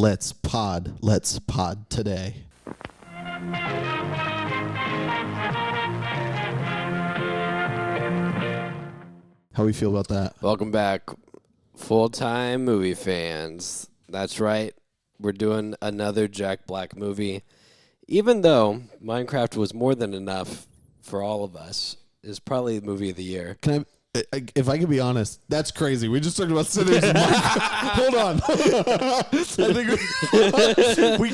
Let's pod today. How we feel about that? Welcome back, full-time movie fans. That's right. We're doing another Jack Black movie. Even though Minecraft was more than enough for all of us, is probably the movie of the year. Can if I can be honest, that's crazy. We just talked about Sinners. Hold on. I think we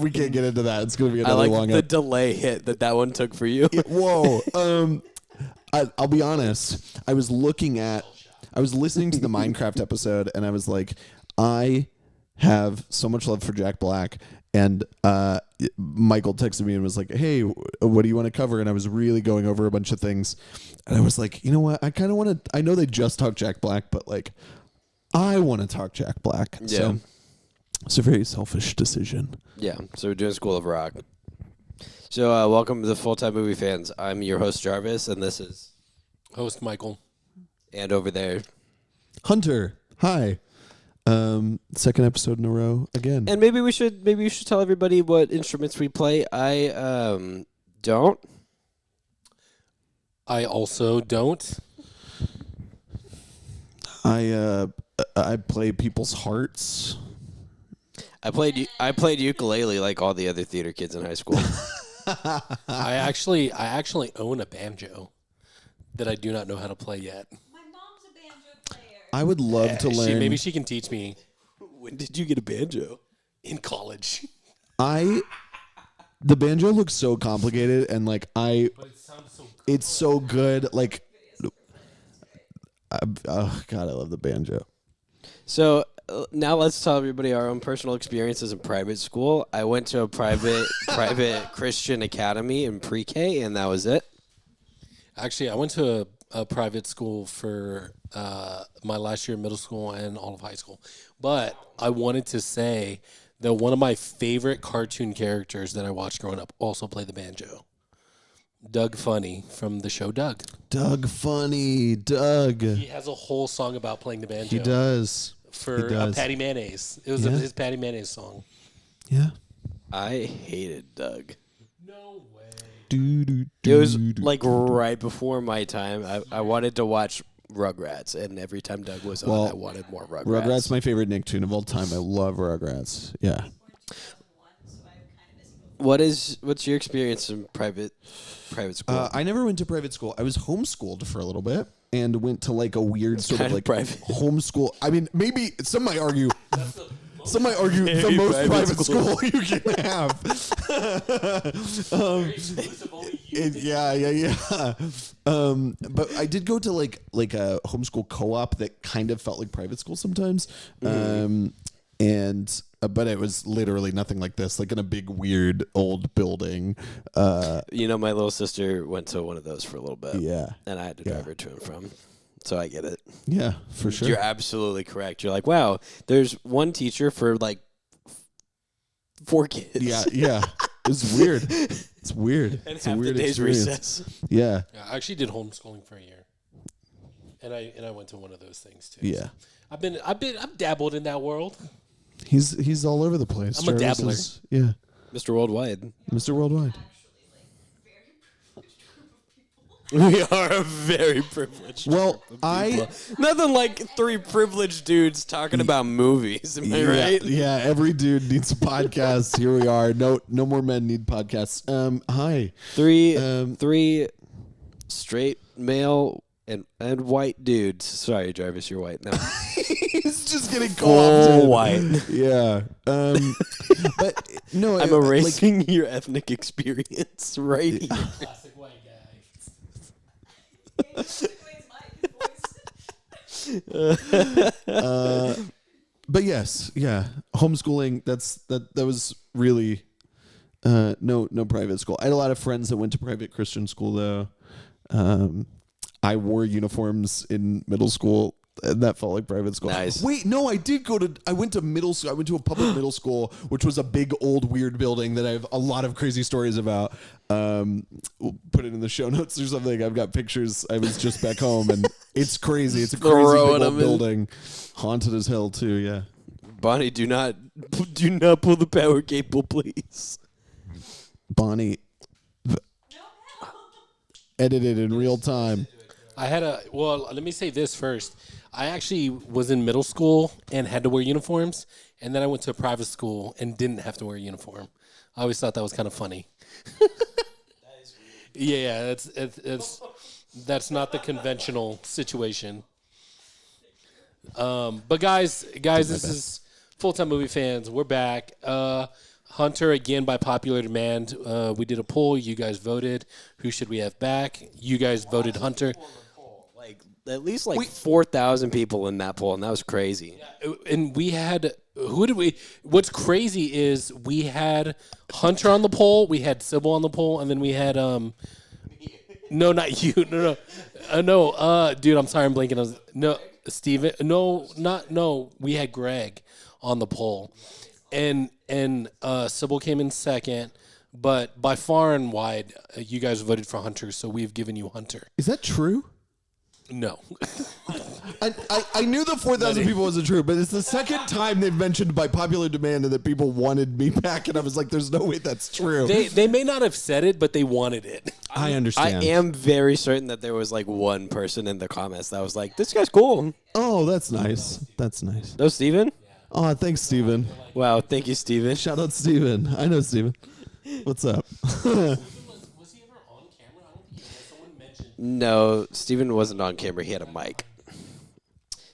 can't get into that. It's going to be another long. I like the delay hit that one took for you. Whoa. I'll be honest. I was listening to the Minecraft episode, and I was like, I have so much love for Jack Black. And Michael texted me and was like, hey, what do you want to cover? And I was really going over a bunch of things. And I was like, you know what? I kind of want to, I know they just talk Jack Black, but like, I want to talk Jack Black. Yeah. So it's a very selfish decision. Yeah, so we're doing School of Rock. So welcome to the Full-Time Movie Fans. I'm your host, Jarvis, and this is... Host Michael. And over there... Hunter. Hi. Second episode in a row again. And maybe we should tell everybody what instruments we play. I don't. I also don't. I play people's hearts. I played ukulele like all the other theater kids in high school. I actually own a banjo that I do not know how to play yet. My mom's a banjo player. I would love to learn. Maybe she can teach me. When did you get a banjo? In college. The banjo looks so complicated, and like But it sounds so good. it's so good. Like, oh God, I love the banjo. So now let's tell everybody our own personal experiences in private school. I went to a private Christian academy in pre-K, and that was it. Actually, I went to a private school for my last year of middle school and all of high school. But I wanted to say that one of my favorite cartoon characters that I watched growing up also played the banjo. Doug Funny from the show Doug. Doug Funny. Doug. He has a whole song about playing the banjo. He does. For He does. Patty Mayonnaise. It was Yeah. his Patty Mayonnaise song. Yeah. I hated Doug. No way. It was like right before my time. I wanted to watch Rugrats, and every time Doug was on, Well, I wanted more Rugrats. Rugrats, my favorite Nicktoon of all time. I love Rugrats. Yeah. What's your experience in private school? I never went to private school. I was homeschooled for a little bit and went to like a weird sort of kind of like private. homeschool. I mean, maybe some might argue. Some might argue the most private school you can have. Yeah. But I did go to like a homeschool co-op that kind of felt like private school sometimes. But it was literally nothing like this, like in a big weird old building. My little sister went to one of those for a little bit. Yeah. And I had to drive her to and from. So I get it. Yeah, for sure. You're absolutely correct. You're like, wow, there's one teacher for like 4 kids. Yeah. It's weird. It's weird. And it's a half weird the day's experience. recess. Yeah. I actually did homeschooling for a year. And I went to one of those things too. Yeah. So I've dabbled in that world. He's all over the place. I'm a dabbler. Yeah. Mr. Worldwide. Mr. Worldwide. We are a very privileged Well, group of people. Nothing like 3 privileged dudes talking about movies. Am I right? Yeah, every dude needs a podcast. Here we are. No more men need podcasts. Hi. 3 straight male and white dudes. Sorry, Jarvis, you're white now. He's just getting Full co-opted. white. Yeah. But no, I'm erasing your ethnic experience right here. Classic white guy. But yes, yeah, homeschooling. That was really no private school. I had a lot of friends that went to private Christian school though. I wore uniforms in middle school. And that felt like private school. Nice. Wait, no, I went to middle school. I went to a public middle school, which was a big, old, weird building that I have a lot of crazy stories about. We'll put it in the show notes or something. I've got pictures. I was just back home, and it's crazy. It's a crazy big old building. Haunted as hell, too, yeah. Bonnie, do not pull the power cable, please. Bonnie edited in real time. I had let me say this first. I actually was in middle school and had to wear uniforms, and then I went to a private school and didn't have to wear a uniform. I always thought that was kind of funny. Yeah, that's not the conventional situation. But guys, this is Full-Time Movie Fans. We're back. Hunter, again, by popular demand. We did a poll. You guys voted. Who should we have back? You guys voted Hunter. Like at least 4,000 people in that poll, and that was crazy. And we had what's crazy is we had Hunter on the poll, we had Sybil on the poll, and then we had no, not you, no, dude, I'm sorry, I'm blanking. No, Steven, no, we had Greg on the poll, and Sybil came in second, but by far and wide, you guys voted for Hunter, so we've given you Hunter. Is that true? No. I knew the 4,000 people wasn't true, but it's the second time they've mentioned by popular demand and that people wanted me back, and I was like, there's no way that's true. They may not have said it, but they wanted it. I understand. I am very certain that there was one person in the comments that was like, this guy's cool. Oh, that's nice. That's nice. No, Steven? Oh, thanks, Steven. Wow, thank you, Steven. Shout out, Steven. I know Steven. What's up? Was he ever on camera? I don't think someone mentioned. No, Steven wasn't on camera. He had a mic.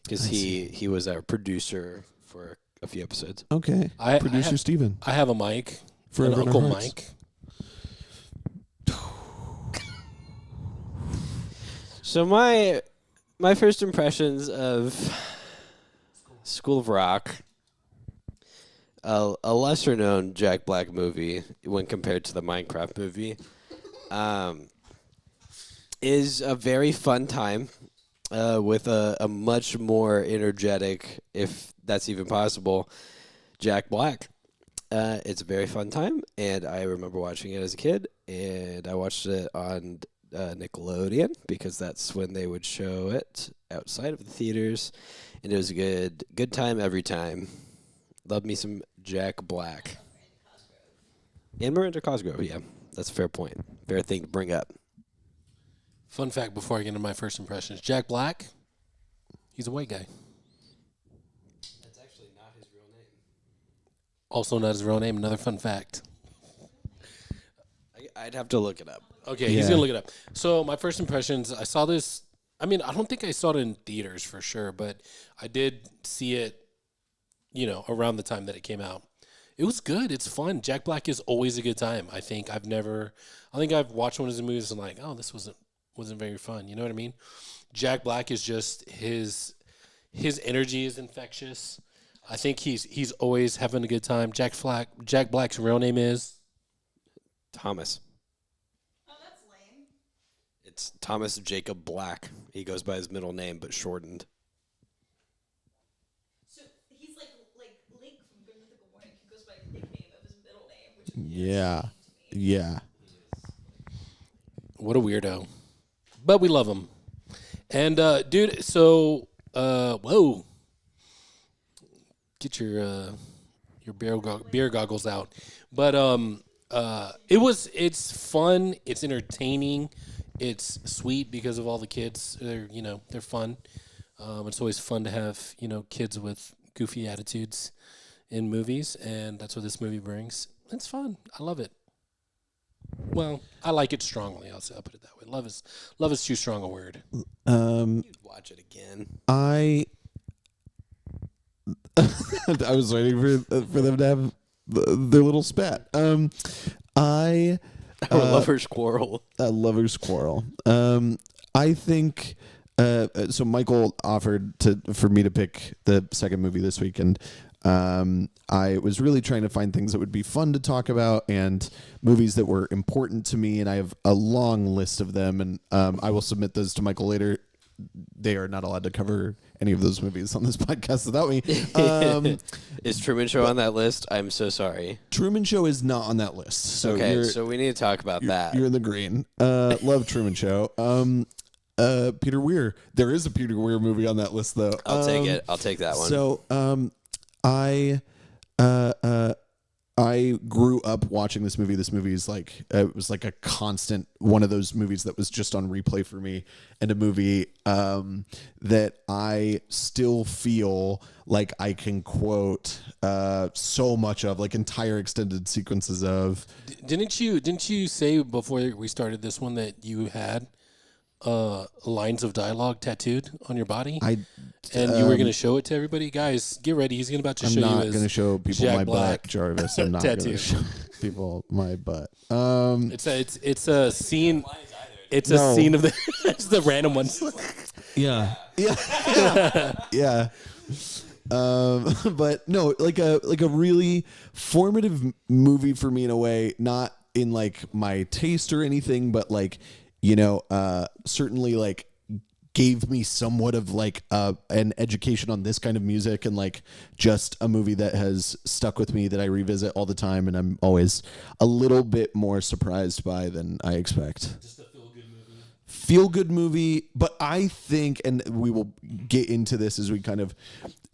Because he was our producer for a few episodes. Okay. Producer Steven. I have a mic. Forever an in our Uncle hearts. Mike. So my first impressions of School of Rock, a lesser known Jack Black movie when compared to the Minecraft movie, is a very fun time with a much more energetic, if that's even possible, Jack Black. It's a very fun time, and I remember watching it as a kid, and I watched it on Nickelodeon because that's when they would show it outside of the theaters, and it was a good time every time. Love me some Jack Black. And Miranda Cosgrove, yeah, that's a fair point. Fair thing to bring up. Fun fact before I get into my first impressions. Jack Black, he's a white guy. That's actually not his real name. Also not his real name. Another fun fact. I'd have to look it up. Okay, he's going to look it up. So my first impressions, I saw this. I mean, I don't think I saw it in theaters for sure, but I did see it, around the time that it came out. It was good. It's fun. Jack Black is always a good time. I think I've watched one of his movies and like, oh, this wasn't very fun. You know what I mean? Jack Black is just his energy is infectious. I think he's always having a good time. Jack Black's real name is Thomas. Oh, that's lame. It's Thomas Jacob Black. He goes by his middle name, but shortened. So he's like Link from Good Mythical Morning. He goes by a nickname of his middle name, which is Yeah. Yeah. what a weirdo. But we love him. And dude, so whoa. Get your beer goggles out. But it's fun, it's entertaining, it's sweet because of all the kids. They're fun. It's always fun to have, kids with goofy attitudes in movies, and that's what this movie brings. It's fun. I love it. Well, I like it strongly. I'll put it that way. Love is too strong a word. You'd watch it again. I was waiting for them to have their little spat. I Lover's quarrel. A lover's quarrel. I think so. Michael offered for me to pick the second movie this week, and I was really trying to find things that would be fun to talk about and movies that were important to me. And I have a long list of them, and I will submit those to Michael later. They are not allowed to cover any of those movies on this podcast without me. Is Truman Show on that list? I'm so sorry. Truman Show is not on that list. So Okay, so we need to talk about that. You're in the green. Love Truman Show. Peter Weir. There is a Peter Weir movie on that list, though. I'll take it. I'll take that one. So I uh, uh, I grew up watching this movie. This movie is like it was like a constant one of those movies that was just on replay for me, and a movie that I still feel like I can quote so much of, like entire extended sequences of. Didn't you say before we started this one that you had lines of dialogue tattooed on your body? And you were going to show it to everybody? Guys, get ready. He's about to I'm show you not his going to show people Jack my Black butt, Jarvis. I'm not going tattoo. to show people my butt. It's a scene. It's No. a scene of the it's the random ones. Yeah. Yeah. But no, like a really formative movie for me in a way, not in like my taste or anything, but like, certainly like gave me somewhat of like an education on this kind of music, and like just a movie that has stuck with me that I revisit all the time, and I'm always a little bit more surprised by than I expect. Just a Feel good movie, but I think, and we will get into this as we kind of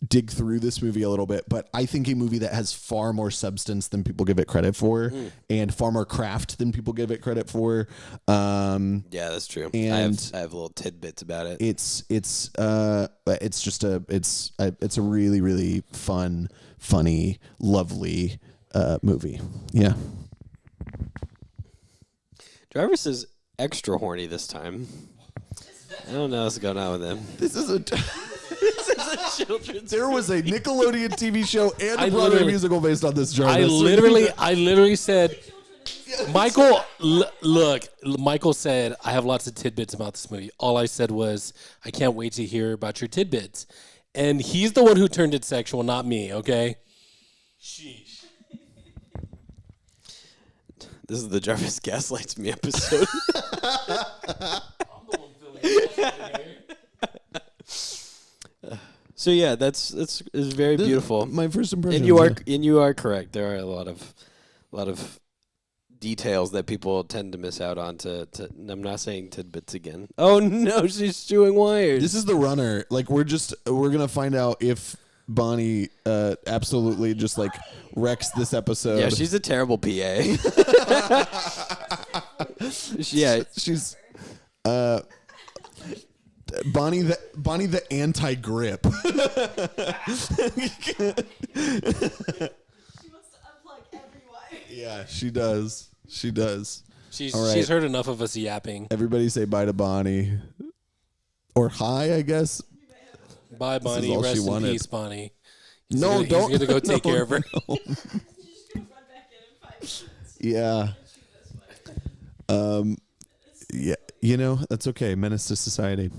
dig through this movie a little bit, but I think a movie that has far more substance than people give it credit for, and far more craft than people give it credit for. Yeah, that's true. And I have little tidbits about it. it's a really, really fun, funny, lovely movie. Yeah. Jarvis is extra horny this time. I don't know what's going on with him. This is a Children's. there was a Nickelodeon TV show and I a Broadway literally- musical based on this, Jarvis. I literally said, Michael, look, Michael said, I have lots of tidbits about this movie. All I said was, I can't wait to hear about your tidbits. And he's the one who turned it sexual, not me, okay? Sheesh. This is the Jarvis Gaslights Me episode. So yeah, that's very beautiful. My first impression. And you are correct. There are a lot of details that people tend to miss out on. I'm not saying tidbits again. Oh no, she's chewing wires. This is the runner. Like we're gonna find out if Bonnie absolutely just like wrecks this episode. Yeah, she's a terrible PA. Yeah, she's Bonnie the anti-grip. She wants to unplug every wire. Yeah, she does. She's All right. she's heard enough of us yapping. Everybody say bye to Bonnie. Or hi, I guess. Bye, Bonnie. all she Rest in wanted. peace, Bonnie. No, He's don't. gonna go take No, care of her. no. She's just gonna run back in 5 minutes. Yeah. Yeah, that's okay. Menace to society.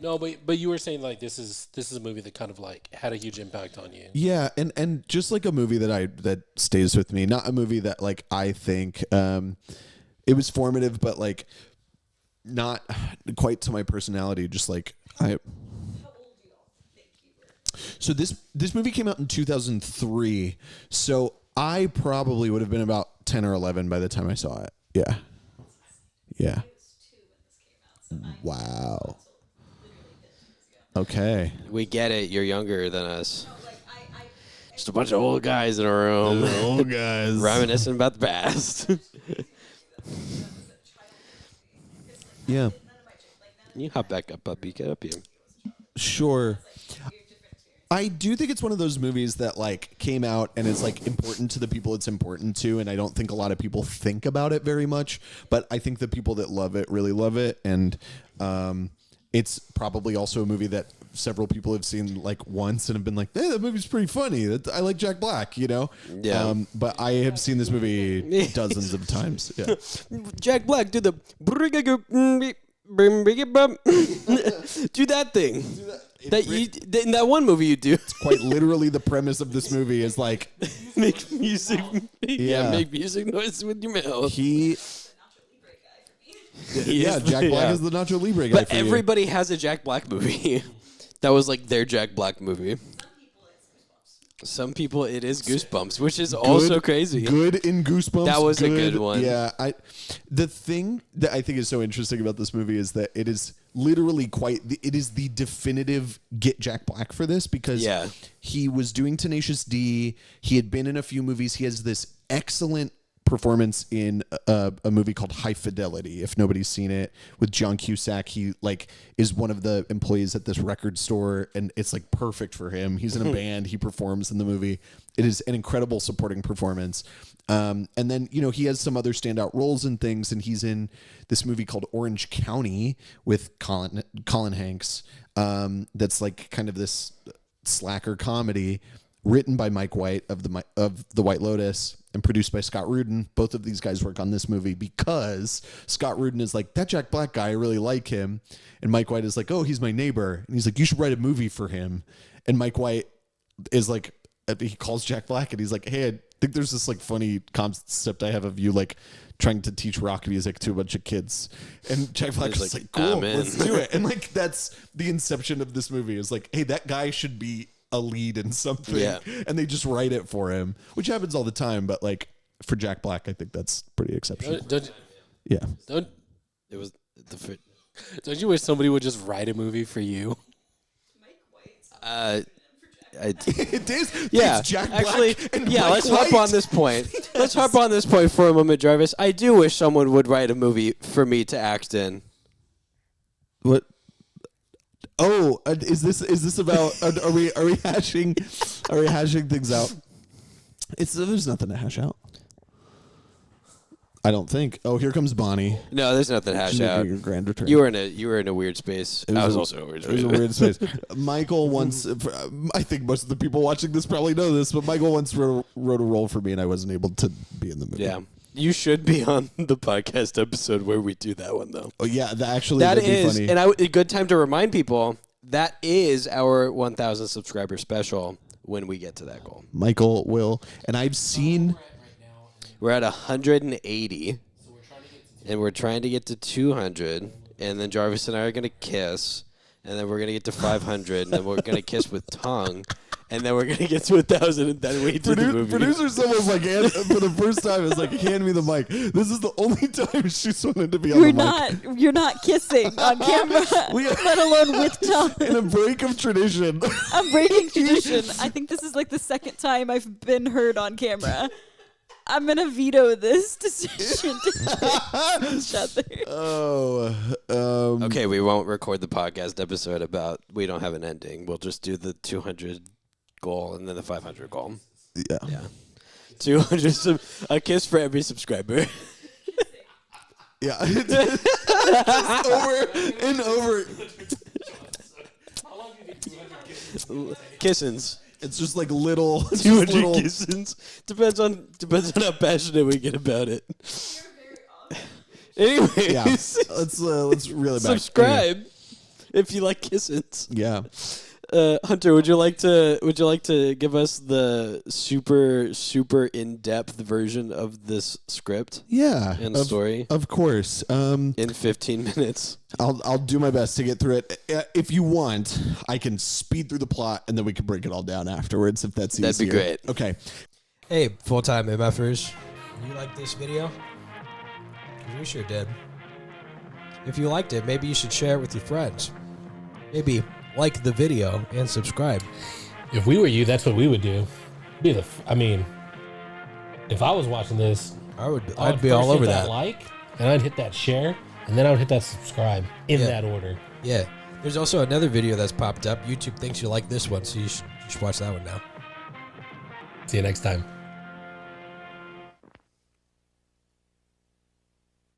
No, but you were saying like this is a movie that kind of like had a huge impact on you. Yeah, and just like a movie that stays with me. Not a movie that like I think it was formative, but like not quite to my personality. Just like I. How old do y'all think you were? So this movie came out in 2003. So I probably would have been about 10 or 11 by the time I saw it. Yeah. Yeah. I was 2 when this came out, so I Wow. literally 15 years ago. Okay. we get it. You're younger than us. No, like I Just a bunch of old guys in a room, Old guys. reminiscing about the past. Yeah. none of my You hop back up, puppy. Get up here. Sure. I do think it's one of those movies that like came out and is like important to the people it's important to, and I don't think a lot of people think about it very much, but I think the people that love it really love it, and it's probably also a movie that several people have seen like once and have been like, "Hey, that movie's pretty funny. I like Jack Black," Yeah. But I have seen this movie dozens of times. Yeah. Jack Black, do the do that thing. In that one movie you do. Quite literally, the premise of this movie is like Make music. Yeah. Make music noise with your mouth. he. He Yeah, is Jack Black yeah. is the Nacho Libre guy. But for you. everybody has a Jack Black movie. That was like their Jack Black movie. Some people, it is Goosebumps, which is also crazy. Good in Goosebumps. That was a good one. Yeah, the thing that I think is so interesting about this movie is that it is literally it is the definitive get Jack Black for this, because he was doing Tenacious D. He had been in a few movies. He has this excellent performance in a movie called High Fidelity. If nobody's seen it, with John Cusack, he is one of the employees at this record store, and it's perfect for him. He's in a band, he performs in the movie. It is an incredible supporting performance. And then he has some other standout roles and things, and he's in this movie called Orange County with Colin Hanks. That's kind of this slacker comedy written by Mike White of the White Lotus and produced by Scott Rudin. Both of these guys work on this movie because Scott Rudin is like, that Jack Black guy, I really like him. And Mike White is like, oh, he's my neighbor. And he's like, you should write a movie for him. And Mike White is like, he calls Jack Black and he's like, hey, I think there's this funny concept I have of you trying to teach rock music to a bunch of kids. And Jack Black is like, cool, let's do it. And that's the inception of this movie, is hey, that guy should be a lead in something. Yeah. And they just write it for him, which happens all the time. But for Jack Black, I think that's pretty exceptional. Don't you wish somebody would just write a movie for you? It is. Yeah, it's Jack actually, Black and yeah. Mike Let's White. hop on this point. Let's hop on this point for a moment, Jarvis. I do wish someone would write a movie for me to act in. What? Oh, is this about? Are we hashing things out? There's nothing to hash out. I don't think. Oh, here comes Bonnie. No, there's nothing to hash She's out. making her grand return. You were in a weird space. I was also in a weird space. It was a weird space. Michael once, I think most of the people watching this probably know this, but Michael once wrote a role for me, and I wasn't able to be in the movie. Yeah. You should be on the podcast episode where we do that one, though. Oh, yeah. That'd is, be funny. And a good time to remind people, that is our 1,000 subscriber special when we get to that goal. Michael will. And I've seen... We're at 180, and we're trying to get to 200, and then Jarvis and I are going to kiss, and then we're going to get to 500, and then we're going to kiss with tongue, and then we're going to get to 1,000, and then we do the movie. Producer someone's for the first time, is hand me the mic. This is the only time she's wanted to be on the mic. You're not kissing on camera, let alone with tongue. In a break of tradition. I'm breaking tradition. I think this is the second time I've been heard on camera. I'm going to veto this decision. Okay, we won't record the podcast episode about we don't have an ending. We'll just do the 200 goal and then the 500 goal. Yeah. 200, a kiss for every subscriber. Yeah. Over and over. Kissins. It's just little 200 little kissins. Depends on how passionate we get about it. Anyways, yeah. Let's really subscribe if you like kissins. Yeah. Hunter, would you like to give us the super in-depth version of this script? Yeah. And story? Of course. In 15 minutes. I'll do my best to get through it. If you want, I can speed through the plot and then we can break it all down afterwards if that's easier. That'd be great. Okay. Hey, full-time MFers. You like this video? 'Cause we sure did. If you liked it, maybe you should share it with your friends. Maybe like the video and subscribe. If we were you, that's what we would do. If I was watching this, I'd be all over that. And I'd hit that share, and then I would hit that subscribe in that order. Yeah. There's also another video that's popped up. YouTube thinks you like this one, so you should watch that one now. See you next time.